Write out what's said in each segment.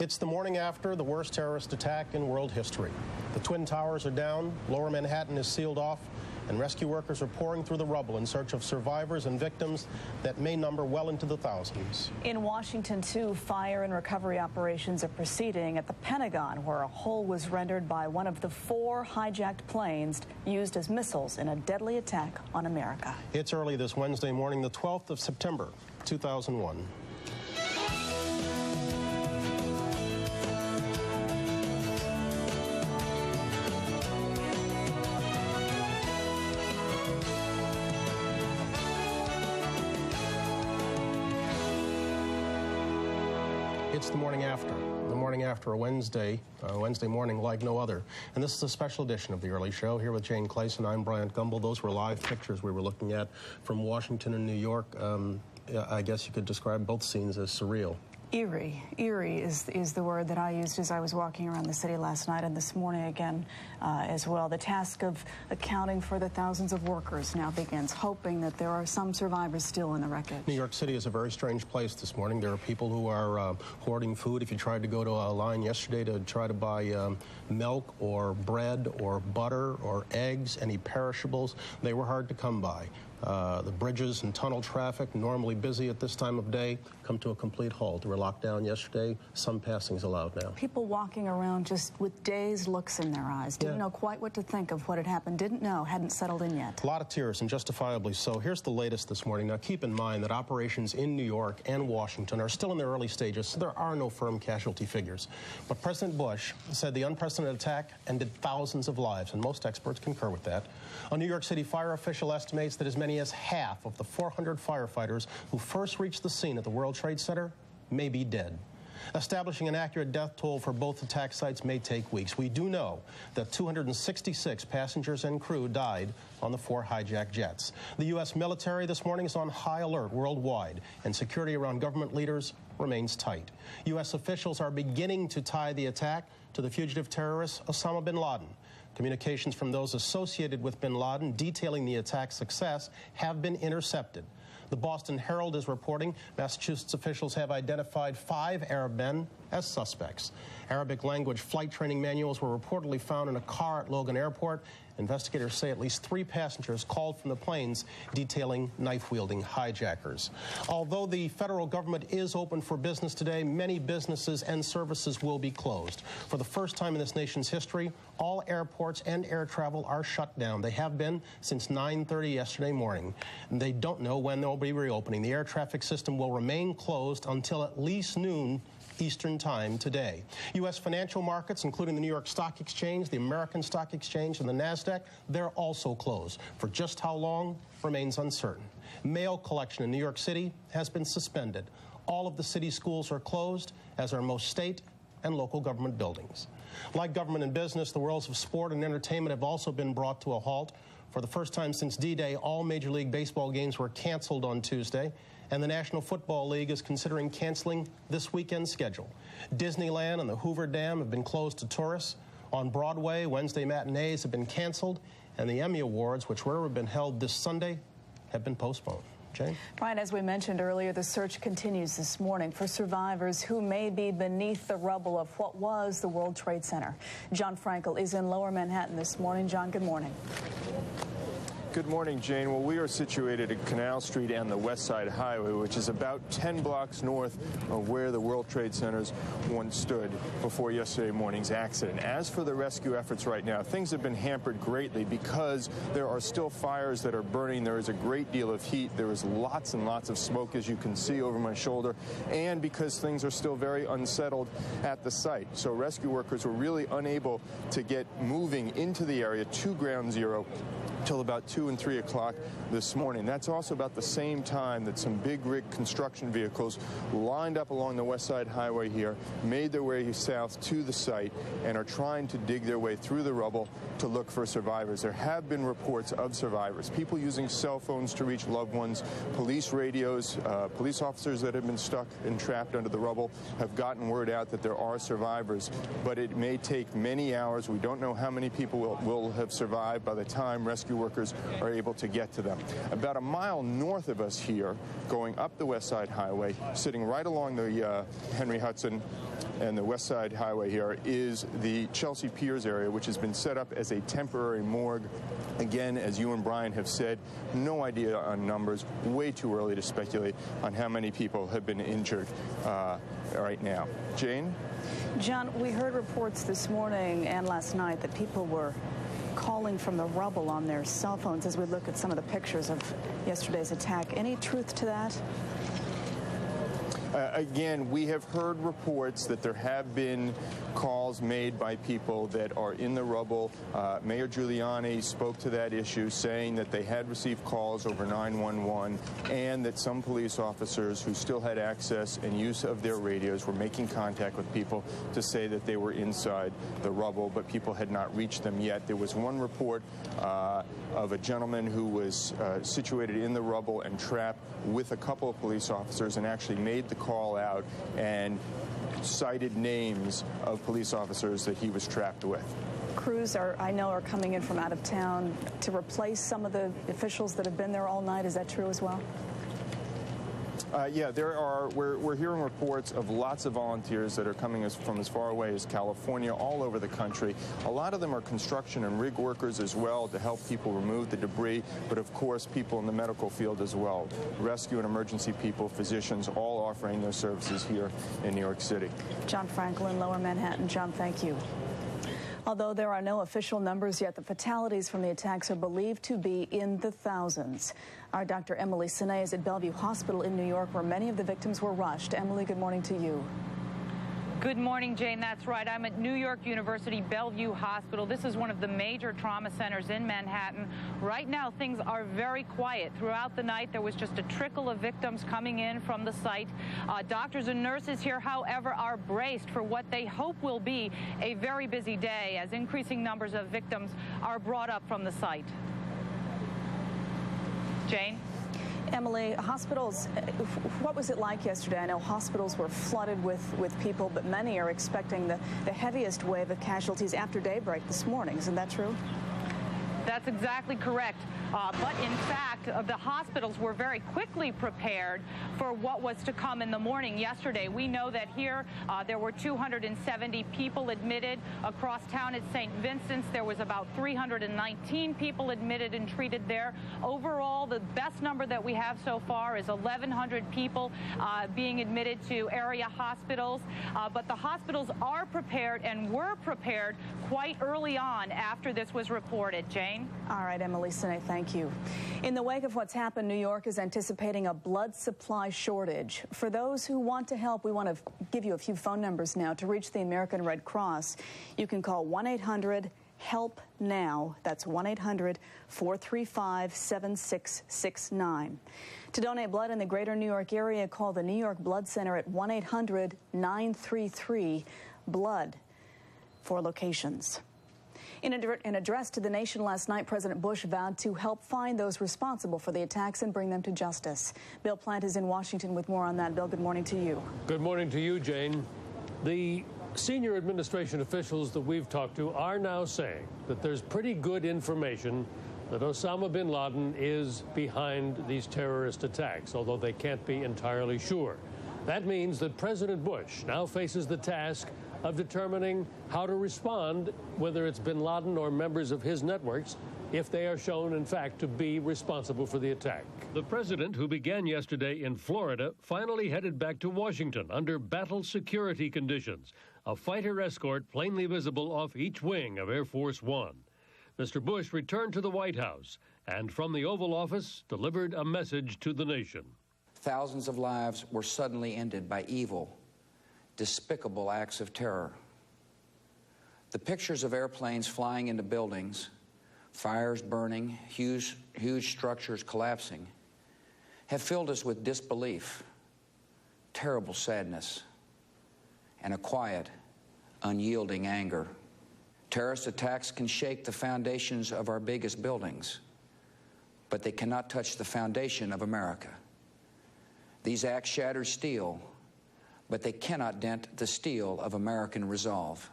It's the morning after the worst terrorist attack in world history. The Twin Towers are down, Lower Manhattan is sealed off, and rescue workers are pouring through the rubble in search of survivors and victims that may number well into the thousands. In Washington, too, fire and recovery operations are proceeding at the Pentagon, where a hole was rendered by one of the 4 hijacked planes used as missiles in a deadly attack on America. It's early this Wednesday morning, the 12th of September, 2001. It's the morning after a Wednesday morning like no other. And this is a special edition of the early show. Here with Jane Clayson, I'm Bryant Gumbel. Those were live pictures we were looking at from Washington and New York. I guess you could describe both scenes as surreal. Eerie. Eerie is the word that I used as I was walking around the city last night and this morning again as well. The task of accounting for the thousands of workers now begins, hoping that there are some survivors still in the wreckage. New York City is a very strange place this morning. There are people who are hoarding food. If you tried to go to a line yesterday to try to buy milk or bread or butter or eggs, any perishables, they were hard to come by. The bridges and tunnel traffic, normally busy at this time of day, come to a complete halt. We were locked down yesterday. Some passings allowed now. People walking around just with dazed looks in their eyes. Didn't know quite what to think of what had happened. Didn't know. Hadn't settled in yet. A lot of tears, and justifiably so. Here's the latest this morning. Now, keep in mind that operations in New York and Washington are still in their early stages, so there are no firm casualty figures. But President Bush said the unprecedented attack ended thousands of lives, and most experts concur with that. A New York City fire official estimates that as many as half of the 400 firefighters who first reached the scene at the World Trade Center may be dead. Establishing an accurate death toll for both attack sites may take weeks. We do know that 266 passengers and crew died on the 4 hijacked jets. The U.S. military this morning is on high alert worldwide, and security around government leaders remains tight. U.S. officials are beginning to tie the attack to the fugitive terrorist Osama bin Laden. Communications from those associated with bin Laden detailing the attack's success have been intercepted. The Boston Herald is reporting Massachusetts officials have identified 5 Arab men as suspects. Arabic language flight training manuals were reportedly found in a car at Logan Airport. Investigators say at least 3 passengers called from the planes detailing knife-wielding hijackers. Although the federal government is open for business today, many businesses and services will be closed. For the first time in this nation's history, all airports and air travel are shut down. They have been since 9:30 yesterday morning. They don't know when they'll be reopening. The air traffic system will remain closed until at least noon Eastern Time today. U.S. financial markets, including the New York Stock Exchange, the American Stock Exchange, and the NASDAQ, they're also closed. For just how long remains uncertain. Mail collection in New York City has been suspended. All of the city schools are closed, as are most state and local government buildings. Like government and business, the worlds of sport and entertainment have also been brought to a halt. For the first time since D-Day, all Major League Baseball games were canceled on Tuesday, and the National Football League is considering canceling this weekend's schedule. Disneyland and the Hoover Dam have been closed to tourists. On Broadway, Wednesday matinees have been canceled, and the Emmy Awards, which were to have been held this Sunday, have been postponed. Jane? Brian, as we mentioned earlier, the search continues this morning for survivors who may be beneath the rubble of what was the World Trade Center. John Frankel is in Lower Manhattan this morning. John, good morning. Good morning, Jane. Well, we are situated at Canal Street and the West Side Highway, which is about 10 blocks north of where the World Trade Centers once stood before yesterday morning's accident. As for the rescue efforts right now, things have been hampered greatly because there are still fires that are burning. There is a great deal of heat. There is lots and lots of smoke, as you can see over my shoulder, and because things are still very unsettled at the site. So rescue workers were really unable to get moving into the area to Ground Zero till about 2 and 3 o'clock this morning. That's also about the same time that some big rig construction vehicles lined up along the West Side Highway here, made their way south to the site, and are trying to dig their way through the rubble to look for survivors. There have been reports of survivors, people using cell phones to reach loved ones, police radios, police officers that have been stuck and trapped under the rubble have gotten word out that there are survivors, but it may take many hours. We don't know how many people will have survived by the time rescue workers are able to get to them. About a mile north of us here, going up the West Side Highway, sitting right along the Henry Hudson, and the West Side Highway here is the Chelsea Piers area, which has been set up as a temporary morgue. Again, as you and Brian have said, no idea on numbers, way too early to speculate on how many people have been injured right now. Jane? John, we heard reports this morning and last night that people were calling from the rubble on their cell phones as we look at some of the pictures of yesterday's attack. Any truth to that? Again, we have heard reports that there have been calls made by people that are in the rubble. Mayor Giuliani spoke to that issue, saying that they had received calls over 911 and that some police officers who still had access and use of their radios were making contact with people to say that they were inside the rubble, but people had not reached them yet. There was one report of a gentleman who was situated in the rubble and trapped with a couple of police officers and actually made the call out and cited names of police officers that he was trapped with. Crews I know are coming in from out of town to replace some of the officials that have been there all night. Is that true as well? Yeah, we're hearing reports of lots of volunteers that are coming from as far away as California, all over the country. A lot of them are construction and rig workers as well to help people remove the debris, but of course people in the medical field as well. Rescue and emergency people, physicians, all offering their services here in New York City. John Franklin, Lower Manhattan. John, thank you. Although there are no official numbers yet, the fatalities from the attacks are believed to be in the thousands. Our Dr. Emily Sine is at Bellevue Hospital in New York, where many of the victims were rushed. Emily, good morning to you. Good morning, Jane. That's right. I'm at New York University Bellevue Hospital. This is one of the major trauma centers in Manhattan. Right now, things are very quiet. Throughout the night, there was just a trickle of victims coming in from the site. Doctors and nurses here, however, are braced for what they hope will be a very busy day as increasing numbers of victims are brought up from the site. Jane? Emily, hospitals, what was it like yesterday? I know hospitals were flooded with people, but many are expecting the heaviest wave of casualties after daybreak this morning. Isn't that true? That's exactly correct. But in fact, the hospitals were very quickly prepared for what was to come in the morning yesterday. We know that here there were 270 people admitted. Across town at St. Vincent's, there was about 319 people admitted and treated there. Overall, the best number that we have so far is 1,100 people being admitted to area hospitals. But the hospitals are prepared and were prepared quite early on after this was reported. Jane? All right, Emily Sine, thank you. In the wake of what's happened, New York is anticipating a blood supply shortage. For those who want to help, we want to give you a few phone numbers now to reach the American Red Cross. You can call 1-800-HELP-NOW. That's 1-800-435-7669. To donate blood in the greater New York area, call the New York Blood Center at 1-800-933-BLOOD for locations. In an address to the nation last night, President Bush vowed to help find those responsible for the attacks and bring them to justice. Bill Plant is in Washington with more on that. Bill, good morning to you. Good morning to you, Jane. The senior administration officials that we've talked to are now saying that there's pretty good information that Osama bin Laden is behind these terrorist attacks, although they can't be entirely sure. That means that President Bush now faces the task of determining how to respond, whether it's bin Laden or members of his networks, if they are shown, in fact, to be responsible for the attack. The president, who began yesterday in Florida, finally headed back to Washington under battle security conditions, a fighter escort plainly visible off each wing of Air Force One. Mr. Bush returned to the White House and from the Oval Office delivered a message to the nation. Thousands of lives were suddenly ended by evil, despicable acts of terror. The pictures of airplanes flying into buildings, fires burning, huge structures collapsing, have filled us with disbelief, terrible sadness, and a quiet, unyielding anger. Terrorist attacks can shake the foundations of our biggest buildings, but they cannot touch the foundation of America. These acts shatter steel, but they cannot dent the steel of American resolve.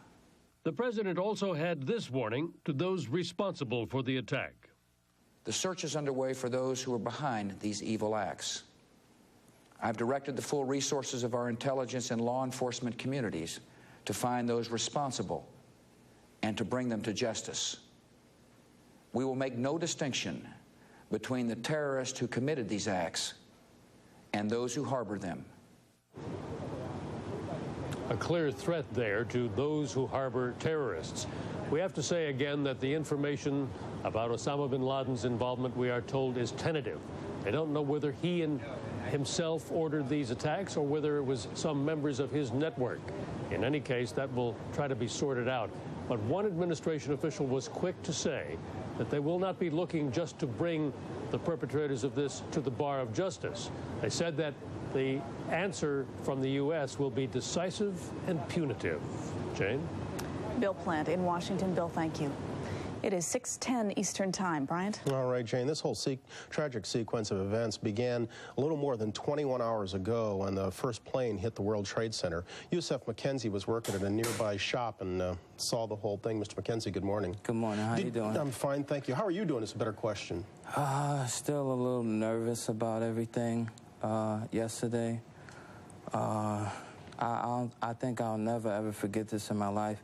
The president also had this warning to those responsible for the attack. The search is underway for those who are behind these evil acts. I've directed the full resources of our intelligence and law enforcement communities to find those responsible and to bring them to justice. We will make no distinction between the terrorists who committed these acts and those who harbor them. A clear threat there to those who harbor terrorists. We have to say again that the information about Osama bin Laden's involvement, we are told, is tentative. They don't know whether he himself ordered these attacks or whether it was some members of his network. In any case, that will try to be sorted out. But one administration official was quick to say that they will not be looking just to bring the perpetrators of this to the bar of justice. They said that the answer from the U.S. will be decisive and punitive. Jane? Bill Plant in Washington. Bill, thank you. It is 6:10 Eastern Time. Bryant? All right, Jane, this whole tragic sequence of events began a little more than 21 hours ago when the first plane hit the World Trade Center. Yusef McKenzie was working at a nearby shop and saw the whole thing. Mr. McKenzie, good morning. Good morning. How you doing? I'm fine, thank you. How are you doing is a better question. Still a little nervous about everything yesterday. I think I'll never, ever forget this in my life.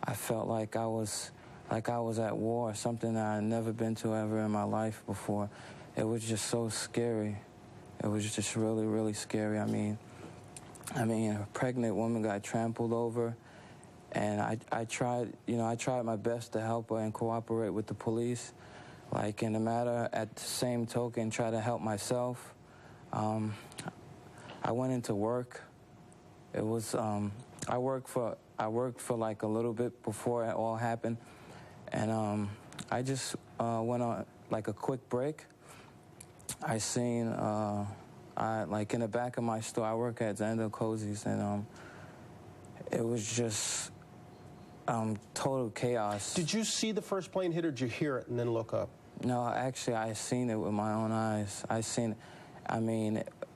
I felt like I was at war, something that I'd never been to ever in my life before. It was just so scary. It was just really, really scary. I mean, a pregnant woman got trampled over, and I tried my best to help her and cooperate with the police. Like, in the matter, at the same token, try to help myself. I went into work. It was, I worked for like a little bit before it all happened. And I just went on like a quick break. I seen, like in the back of my store, I work at Zando Cozy's, and it was just total chaos. Did you see the first plane hit, or did you hear it and then look up? No, actually, I seen it with my own eyes. I seen,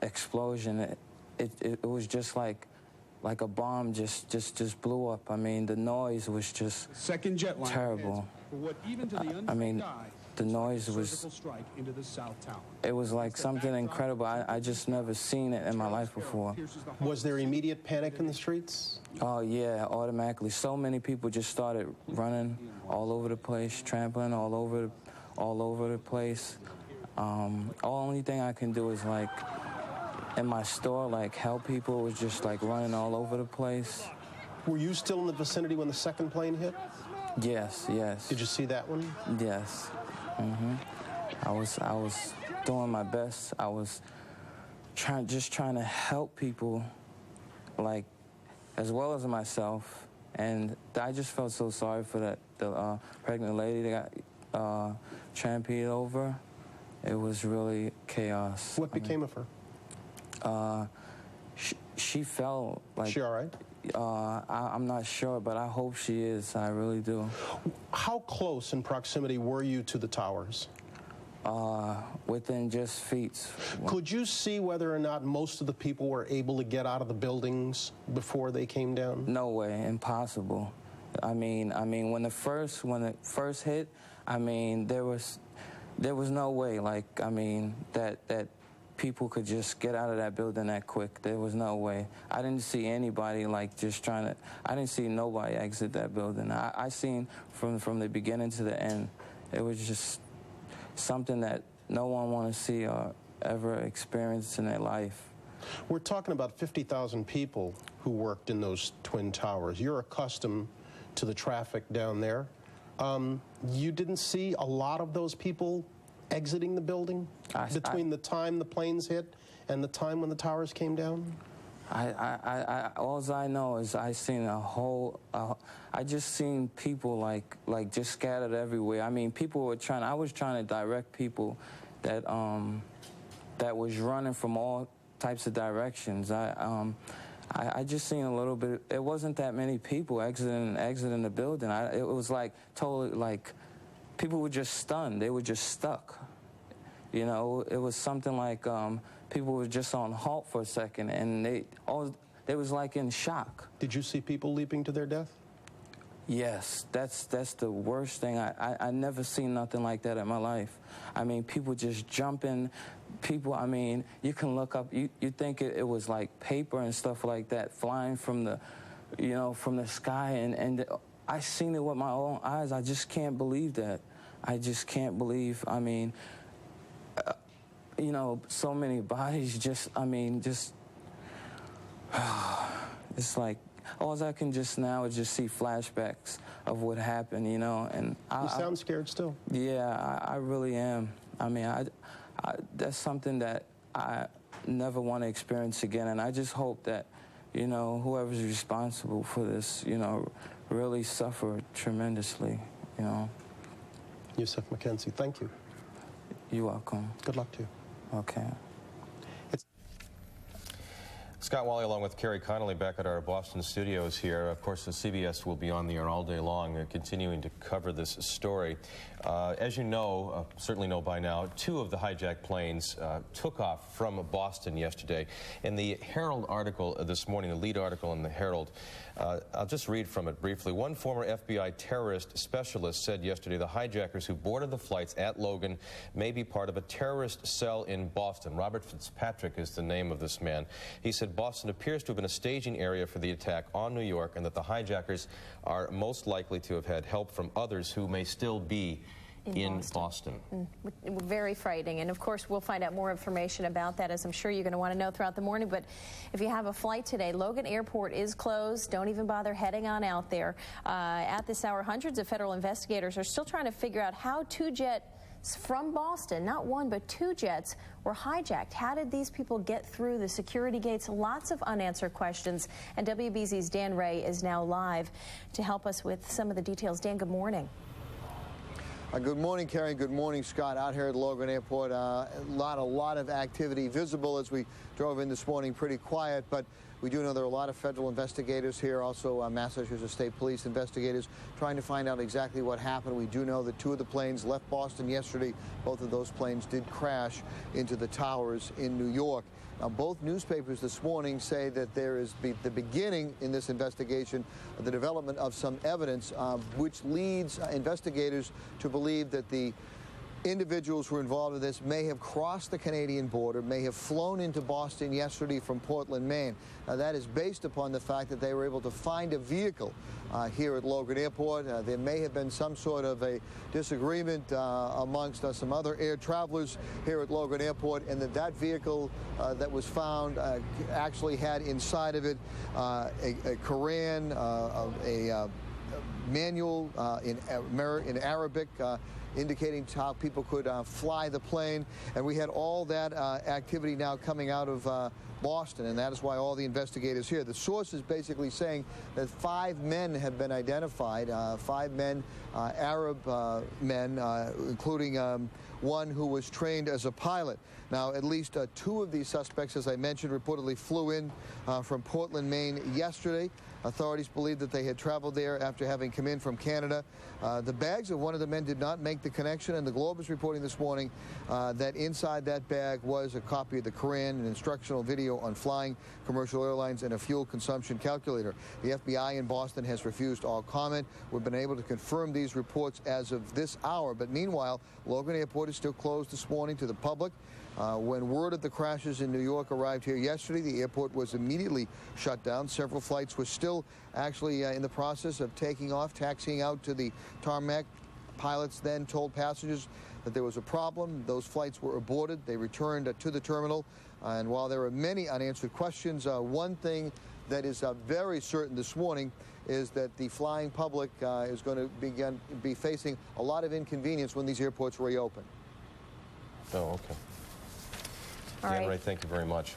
explosion. It was just like a bomb just blew up. I mean, the noise was just second jet line terrible. For what even to the I mean, the noise was, strike into the South Tower. it was like something incredible. I just never seen it in my life before. Was there immediate panic in the streets? Oh yeah, automatically. So many people just started running all over the place, trampling all over the place. Only thing I can do is like in my store, like help people. It was just like running all over the place. Were you still in the vicinity when the second plane hit? Yes. Did you see that one? Yes. I was doing my best. I was trying to help people, like, as well as myself. And I just felt so sorry for the pregnant lady that got trampled over. It was really chaos. What became of her? She fell. Like, she all right? I'm not sure, but I hope she is. I really do. How close in proximity were you to the towers? Within just feet. Could you see whether or not most of the people were able to get out of the buildings before they came down? No way, impossible. I mean, when it first hit, there was no way, like, that people could just get out of that building that quick. There was no way. I didn't see anybody like just I didn't see nobody exit that building. I seen from the beginning to the end. It was just something that no one want to see or ever experience in their life. We're talking about 50,000 people who worked in those twin towers. You're accustomed to the traffic down there. You didn't see a lot of those people exiting the building between the time the planes hit and the time when the towers came down? All I know is I seen I just seen people like just scattered everywhere. I mean, people were I was trying to direct people that was running from all types of directions. I just seen a little bit. It wasn't that many people exiting the building. It was like totally like people were just stunned. They were just stuck. You know, it was something like people were just on halt for a second, and they was like in shock. Did you see people leaping to their death? Yes, that's the worst thing. I never seen nothing like that in my life. I mean, people just jumping, people, I mean, you can look up, you think it was like paper and stuff like that flying from the, you know, from the sky, and I seen it with my own eyes. I just can't believe that. I just can't believe, I mean, you know, so many bodies just, I mean, just, it's like, all I can just now is just see flashbacks of what happened, you know, and You sound scared still. Yeah, I really am. I mean, that's something that I never want to experience again, and I just hope that, you know, whoever's responsible for this, you know, really suffer tremendously, you know. Yusuf McKenzie, thank you. You're welcome. Good luck to you. Okay. Scott Wally along with Kerry Connolly back at our Boston studios here. Of course, the CBS will be on the air all day long continuing to cover this story. As you know, certainly know by now, 2 of the hijacked planes took off from Boston yesterday. In the Herald article this morning, the lead article in the Herald, I'll just read from it briefly. One former FBI terrorist specialist said yesterday the hijackers who boarded the flights at Logan may be part of a terrorist cell in Boston. Robert Fitzpatrick is the name of this man. He said Boston appears to have been a staging area for the attack on New York, and that the hijackers are most likely to have had help from others who may still be in Boston. Very frightening, and of course we'll find out more information about that, as I'm sure you're going to want to know throughout the morning. But if you have a flight today, Logan Airport is closed. Don't even bother heading on out there. At this hour, hundreds of federal investigators are still trying to figure out how 2 jets from Boston, not 1 but 2 jets, were hijacked. How did these people get through the security gates? Lots of unanswered questions, and WBZ's Dan Ray is now live to help us with some of the details. Dan, good morning. Good morning, Kerry. Good morning, Scott. Out here at Logan Airport, a lot of activity visible as we drove in this morning. Pretty quiet, but we do know there are a lot of federal investigators here, also Massachusetts State Police investigators trying to find out exactly what happened. We do know that 2 of the planes left Boston yesterday. Both of those planes did crash into the towers in New York. Now, both newspapers this morning say that there is the beginning in this investigation of the development of some evidence which leads investigators to believe that the individuals who were involved in this may have crossed the Canadian border, may have flown into Boston yesterday from Portland, Maine. Now, that is based upon the fact that they were able to find a vehicle here at Logan Airport. There may have been some sort of a disagreement amongst some other air travelers here at Logan Airport, and that vehicle that was found actually had inside of it a Quran, a manual in Arabic, indicating how people could fly the plane. And we had all that activity now coming out of Boston, and that is why all the investigators here. The source is basically saying that 5 men have been identified, 5 men, Arab men, including one who was trained as a pilot. Now, at least 2 of these suspects, as I mentioned, reportedly flew in from Portland, Maine yesterday. Authorities believe that they had traveled there after having come in from Canada. The bags of one of the men did not make the connection, and the Globe is reporting this morning that inside that bag was a copy of the Quran, an instructional video on flying commercial airlines, and a fuel consumption calculator. The FBI in Boston has refused all comment. We've been able to confirm these reports as of this hour, but meanwhile, Logan Airport is still closed this morning to the public. When word of the crashes in New York arrived here yesterday, the airport was immediately shut down. Several flights were still actually in the process of taking off, taxiing out to the tarmac. Pilots then told passengers that there was a problem. Those flights were aborted. They returned to the terminal. And while there are many unanswered questions, one thing that is very certain this morning is that the flying public is going to be facing a lot of inconvenience when these airports reopen. Oh, okay. All right. Ray, thank you very much.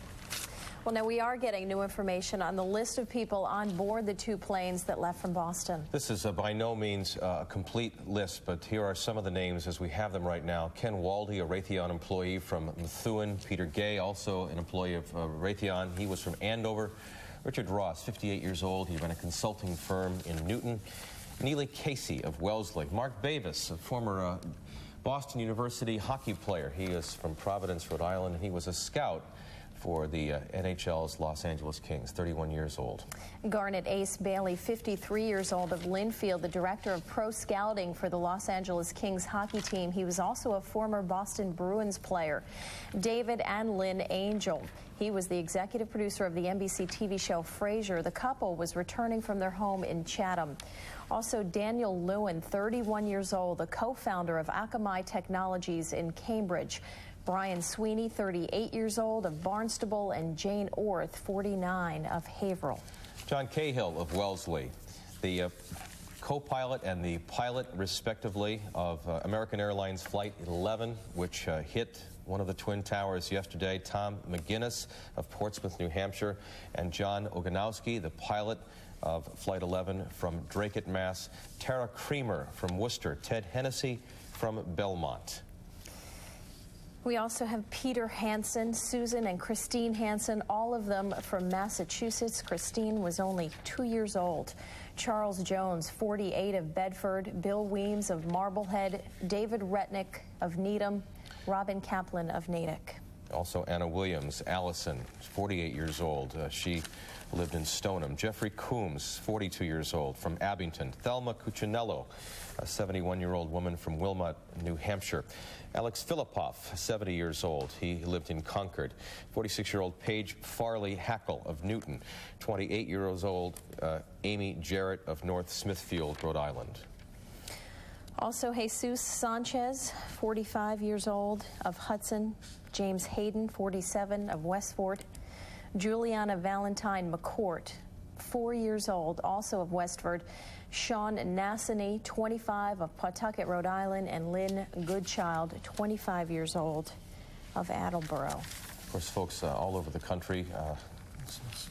Well, now we are getting new information on the list of people on board the 2 planes that left from Boston. This is by no means a complete list, but here are some of the names as we have them right now. Ken Waldy, a Raytheon employee from Methuen. Peter Gay, also an employee of Raytheon. He was from Andover. Richard Ross, 58 years old. He ran a consulting firm in Newton. Neely Casey of Wellesley. Mark Bavis, a former Boston University hockey player. He is from Providence, Rhode Island. He was a scout for the NHL's Los Angeles Kings, 31 years old. Garnet Ace Bailey, 53 years old, of Linfield, the director of pro scouting for the Los Angeles Kings hockey team. He was also a former Boston Bruins player. David and Lynn Angel. He was the executive producer of the NBC TV show Frasier. The couple was returning from their home in Chatham. Also, Daniel Lewin, 31 years old, the co-founder of Akamai Technologies in Cambridge. Brian Sweeney, 38 years old, of Barnstable, and Jane Orth, 49, of Haverhill. John Cahill of Wellesley, the co-pilot and the pilot, respectively, of American Airlines Flight 11, which hit one of the Twin Towers yesterday. Tom McGinnis of Portsmouth, New Hampshire, and John Oganowski, the pilot of Flight 11 from Dracut, Mass. Tara Creamer from Worcester. Ted Hennessy from Belmont. We also have Peter Hansen, Susan and Christine Hansen, all of them from Massachusetts. Christine was only 2 years old. Charles Jones, 48, of Bedford. Bill Weems of Marblehead. David Retnick of Needham. Robin Kaplan of Natick. Also Anna Williams, Allison, 48 years old. She lived in Stoneham. Jeffrey Coombs, 42 years old, from Abington. Thelma Cuccinello, a 71-year-old woman from Wilmot, New Hampshire. Alex Filipoff, 70 years old. He lived in Concord. 46-year-old Paige Farley Hackle of Newton. 28 years old, Amy Jarrett of North Smithfield, Rhode Island. Also, Jesus Sanchez, 45 years old, of Hudson. James Hayden, 47, of Westford. Juliana Valentine McCourt, 4 years old, also of Westford. Sean Nassany, 25, of Pawtucket, Rhode Island, and Lynn Goodchild, 25 years old, of Attleboro. Of course, folks all over the country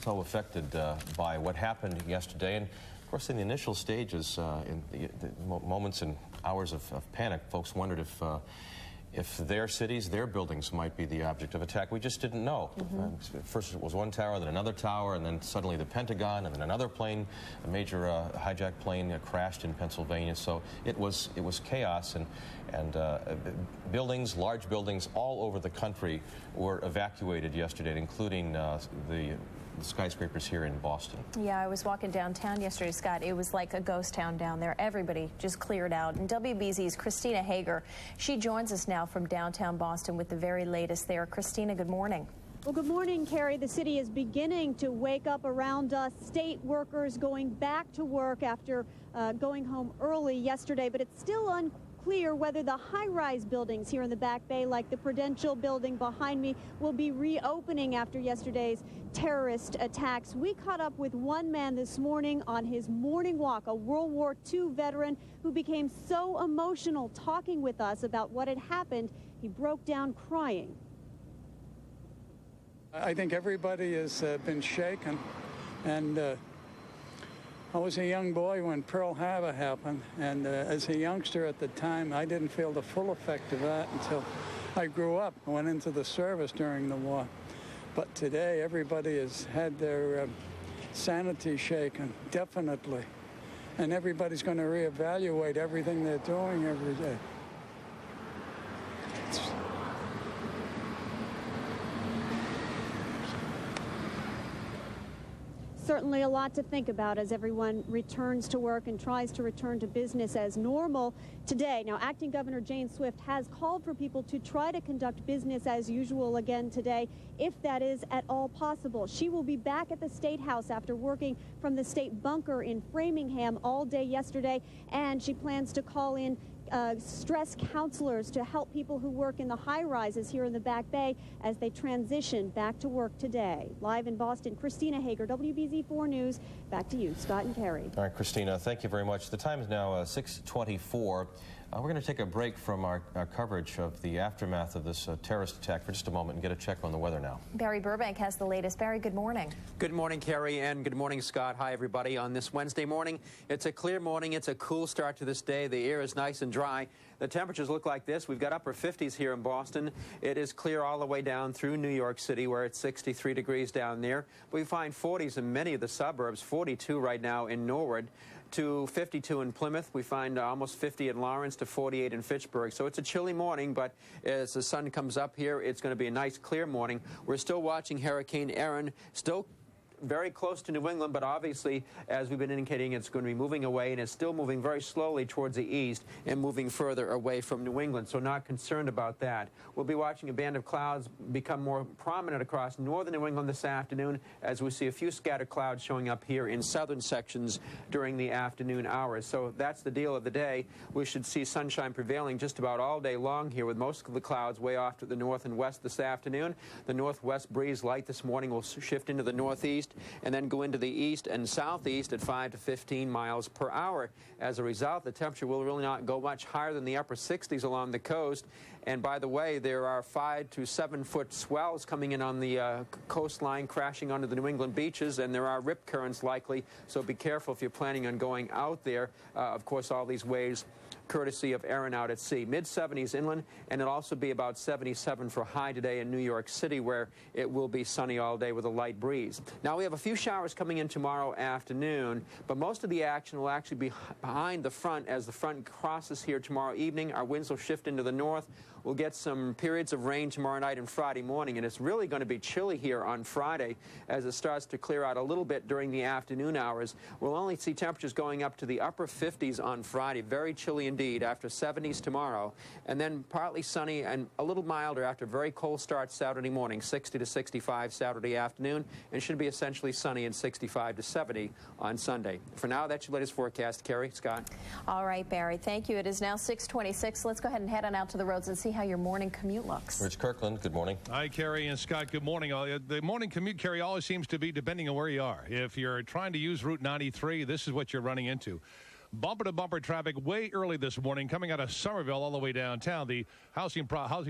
so affected by what happened yesterday. And of course, in the initial stages, in the moments and hours of panic, folks wondered if their cities, their buildings might be the object of attack. We just didn't know. First it was one tower, then another tower, and then suddenly the Pentagon, and then another plane, a major hijacked plane crashed in Pennsylvania. So it was chaos, and buildings, large buildings all over the country were evacuated yesterday, including the skyscrapers here in Boston. Yeah, I was walking downtown yesterday, Scott. It was like a ghost town down there. Everybody just cleared out. And WBZ's Christina Hager, she joins us now from downtown Boston with the very latest there. Christina, good morning. Well, good morning, Carrie. The city is beginning to wake up around us. State workers going back to work after going home early yesterday, but it's still unclear whether the high-rise buildings here in the Back Bay, like the Prudential building behind me, will be reopening after yesterday's terrorist attacks. We caught up with one man this morning on his morning walk, a World War II veteran who became so emotional talking with us about what had happened, he broke down crying. I think everybody has been shaken, and I was a young boy when Pearl Harbor happened, and as a youngster at the time, I didn't feel the full effect of that until I grew up and went into the service during the war. But today, everybody has had their sanity shaken, definitely, and everybody's going to reevaluate everything they're doing every day. Certainly a lot to think about as everyone returns to work and tries to return to business as normal today. Now, Acting Governor Jane Swift has called for people to try to conduct business as usual again today, if that is at all possible. She will be back at the State House after working from the state bunker in Framingham all day yesterday, and she plans to call in stress counselors to help people who work in the high-rises here in the Back Bay as they transition back to work today. Live in Boston, Christina Hager, WBZ4 News. Back to you, Scott and Carrie. All right, Christina, thank you very much. The time is now 6:24. We're going to take a break from our coverage of the aftermath of this terrorist attack for just a moment and get a check on the weather now. Barry Burbank has the latest. Barry, good morning. Good morning, Carrie, and good morning, Scott. Hi, everybody. On this Wednesday morning, it's a clear morning. It's a cool start to this day. The air is nice and dry. The temperatures look like this. We've got upper 50s here in Boston. It is clear all the way down through New York City, where it's 63 degrees down there. We find 40s in many of the suburbs, 42 right now in Norwood, to 52 in Plymouth. We find almost 50 in Lawrence, to 48 in Fitchburg. So it's a chilly morning, but as the sun comes up here, it's going to be a nice clear morning. We're still watching Hurricane Erin, still very close to New England, but obviously, as we've been indicating, it's going to be moving away, and it's still moving very slowly towards the east and moving further away from New England, so not concerned about that. We'll be watching a band of clouds become more prominent across northern New England this afternoon, as we see a few scattered clouds showing up here in southern sections during the afternoon hours. So that's the deal of the day. We should see sunshine prevailing just about all day long here, with most of the clouds way off to the north and west this afternoon. The northwest breeze light this morning will shift into the northeast and then go into the east and southeast at 5 to 15 miles per hour. As a result, the temperature will really not go much higher than the upper 60s along the coast. And by the way, there are 5 to 7 foot swells coming in on the coastline, crashing onto the New England beaches, and there are rip currents likely, so be careful if you're planning on going out there. Of course, all these waves courtesy of Erin out at sea. Mid-70s inland, and it'll also be about 77 for high today in New York City, where it will be sunny all day with a light breeze. Now, we have a few showers coming in tomorrow afternoon, but most of the action will actually be behind the front as the front crosses here tomorrow evening. Our winds will shift into the north. We'll get some periods of rain tomorrow night and Friday morning, and it's really going to be chilly here on Friday as it starts to clear out a little bit during the afternoon hours. We'll only see temperatures going up to the upper 50s on Friday, very chilly indeed, after 70s tomorrow, and then partly sunny and a little milder after a very cold start Saturday morning, 60 to 65 Saturday afternoon, and should be essentially sunny and 65 to 70 on Sunday. For now, that's your latest forecast. Carrie, Scott. All right, Barry, thank you. It is now 6:26. Let's go ahead and head on out to the roads and see how your morning commute looks. Rich Kirkland, good morning. Hi, Carrie and Scott, good morning. The morning commute, Carrie, always seems to be depending on where you are. If you're trying to use Route 93, this is what you're running into. Bumper-to-bumper traffic way early this morning coming out of Somerville all the way downtown. The housing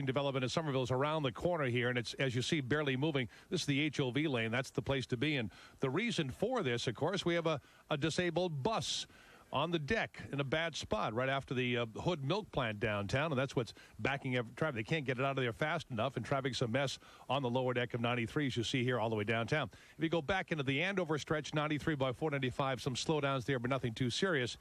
development in Somerville is around the corner here, and it's, as you see, barely moving. This is the HOV lane. That's the place to be. And the reason for this, of course, we have a disabled bus on the deck in a bad spot right after the Hood milk plant downtown, and that's what's backing up traffic. They can't get it out of there fast enough, and traffic's a mess on the lower deck of 93, as you see here all the way downtown. If you go back into the Andover stretch, 93 by 495, some slowdowns there, but nothing too serious.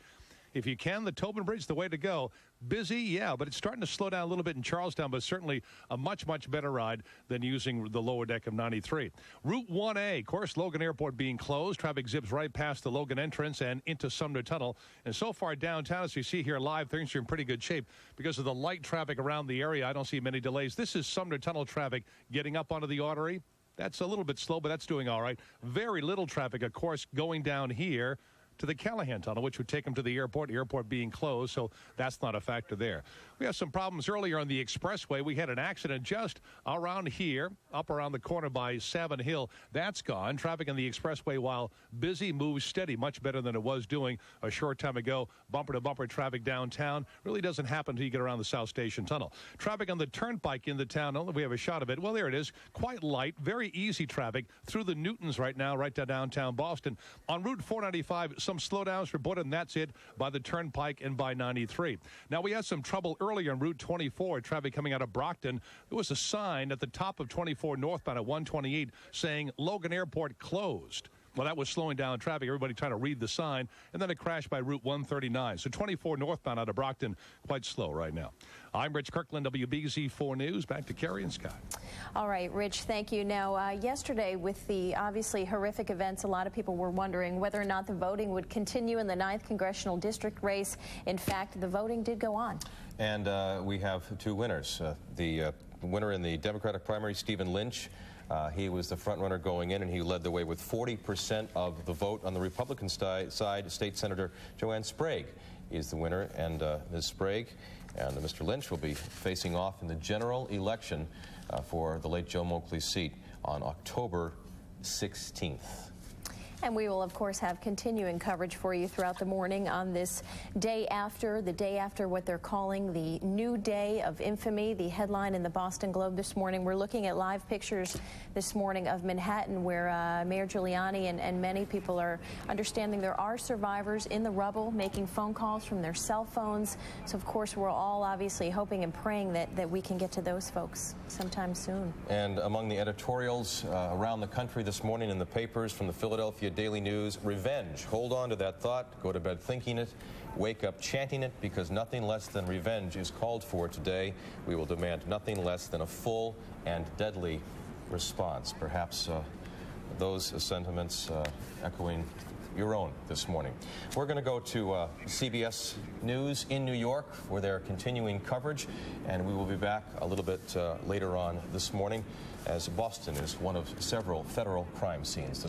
If you can, the Tobin Bridge, the way to go. Busy, yeah, but it's starting to slow down a little bit in Charlestown, but certainly a much, much better ride than using the lower deck of 93. Route 1A, of course, Logan Airport being closed. Traffic zips right past the Logan entrance and into Sumner Tunnel. And so far downtown, as you see here live, things are in pretty good shape because of the light traffic around the area. I don't see many delays. This is Sumner Tunnel traffic getting up onto the artery. That's a little bit slow, but that's doing all right. Very little traffic, of course, going down here to the Callahan Tunnel, which would take them to the airport being closed, so that's not a factor there. We have some problems earlier on the expressway. We had an accident just around here, up around the corner by Savin Hill. That's gone. Traffic on the expressway, while busy, moves steady, much better than it was doing a short time ago. Bumper-to-bumper traffic downtown really doesn't happen until you get around the South Station Tunnel. Traffic on the turnpike in the town, I don't know if we have a shot of it. Well, there it is. Quite light, very easy traffic through the Newtons right now, right to downtown Boston. On Route 495, some slowdowns reported, and that's it by the turnpike and by 93. Now, we had some trouble earlier on Route 24, traffic coming out of Brockton. There was a sign at the top of 24 northbound at 128 saying Logan Airport closed. Well, that was slowing down traffic. Everybody trying to read the sign, and then it crashed by Route 139. So 24 northbound out of Brockton, quite slow right now. I'm Rich Kirkland, WBZ-4 News. Back to Carrie and Scott. All right, Rich, thank you. Now, yesterday, with the obviously horrific events, a lot of people were wondering whether or not the voting would continue in the 9th Congressional District race. In fact, the voting did go on. And we have two winners. The winner in the Democratic primary, Stephen Lynch. He was the front runner going in, and he led the way with 40% of the vote. On the Republican side, State Senator Joanne Sprague is the winner, and Ms. Sprague and Mr. Lynch will be facing off in the general election for the late Joe Moakley's seat on October 16th. And we will, of course, have continuing coverage for you throughout the morning on this day after, the day after what they're calling the new day of infamy. The headline in the Boston Globe this morning, we're looking at live pictures this morning of Manhattan, where Mayor Giuliani and many people are understanding there are survivors in the rubble making phone calls from their cell phones. So, of course, we're all obviously hoping and praying that we can get to those folks sometime soon. And among the editorials around the country this morning in the papers, from the Philadelphia Daily News, revenge. Hold on to that thought. Go to bed thinking it. Wake up chanting it, because nothing less than revenge is called for today. We will demand nothing less than a full and deadly response. Perhaps those sentiments echoing your own this morning. We're going to go to CBS News in New York, where they're continuing coverage, and we will be back a little bit later on this morning, as Boston is one of several federal crime scenes.